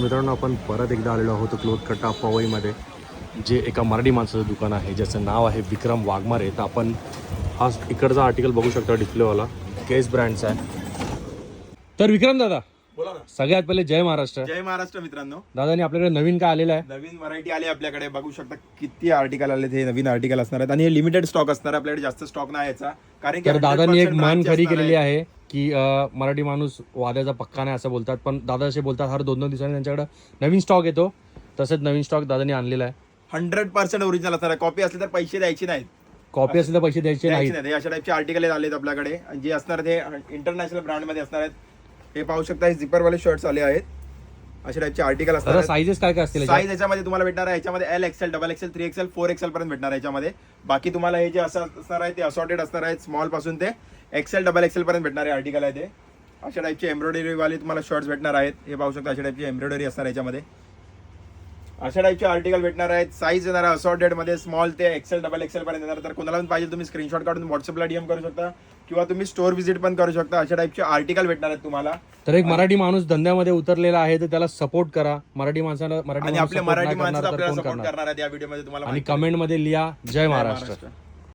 मित्रांनो, आपण परत एकदा आलेलो आहोत क्लोथ कट्टा पवईमध्ये, जे एका मराठी माणसाचं दुकान आहे ज्याचं नाव आहे विक्रम वाघमारे. तर आपण हा इकडचा आर्टिकल बघू शकता डिस्प्लेवाला, केस ब्रँडचा आहे. तर विक्रम दादा, बोला ना. सगळ्यात पहिले जय महाराष्ट्र. जय महाराष्ट्र मित्रांनो. दादानी आपल्याकडे नवीन काय आलेलं आहे? नवीन व्हरायटी आली आपल्याकडे, बघू शकता किती आर्टिकल आले. ते नवीन आर्टिकल असणार आहेत आणि हे लिमिटेड स्टॉक असणार आहे. आपल्याकडे जास्त स्टॉक नाही याचा, कारण की तर दादानी एक 100% मान branch खरी असणार केलेली आहे की मराठी माणूस वाद्याचा पक्का नाही असं बोलतात, पण दादा असे बोलतात हर 2-2 दिवसांनी त्यांच्याकडे नवीन स्टॉक येतो. तसंच नवीन स्टॉक दादानी आणलेला आहे. 100% ओरिजिनल असणार आहे. कॉपी असली तर पैसे द्यायचे नाहीत. कॉपी असले तर पैसे द्यायचे नाहीत. नाही. अशा टाईपचे आर्टिकल आलेत आपल्याकडे, आणि जे असणार ते इंटरनॅशनल ब्रँड मध्ये असणार आहेत. हे पाहू शकता, हे झिपर वाले शर्ट्स आले आहेत. अशा टाईपचे आर्टिकल असणार दादा आहेत. साईजेस काय काय असतील? साईज याच्यामध्ये तुम्हाला भेटणार आहे, याच्यामध्ये L XL, double XL, 3XL, 4XL पर्यंत भेटणार आहे याच्यामध्ये. बाकी तुम्हाला हे जे असं असणार आहे ते असॉर्टेड असणार आहेत, स्मॉल पासून ते एक्सेल, डबल एक्सेल पर्यंत भेटणार आहे आर्टिकल आहे ते. अशा टाईपचे एम्ब्रॉयडरी वाले तुम्हाला शर्ट्स भेटणार आहेत. हे पाहू शकता, अशा टाईपची एम्ब्रॉयडरी असणार याच्यामध्ये. अशा टाईपचे आर्टिकल भेटणार आहेत. साईज येणार आहे असॉर्टेड मध्ये, स्मॉल ते एक्सेल, डबल एक्सेल पर्यंत येणार. तर कोणाला पण पाहिजे तुम्ही स्क्रीनशॉट काढून व्हॉट्सअपला डीएम करू शकता, किंवा तुम्ही स्टोर व्हिजिट पण करू शकता. अशा टाईपचे आर्टिकल भेटणार आहेत तुम्हाला. तर एक मराठी माणूस धंद्यामध्ये उतरलेला आहे तर त्याला सपोर्ट करा. मराठी माणसाला आणि आपल्या मराठी माणसं आपल्याला सपोर्ट करणार आहेत या व्हिडिओमध्ये तुम्हाला. आणि कमेंट मध्ये लिहा जय महाराष्ट्र.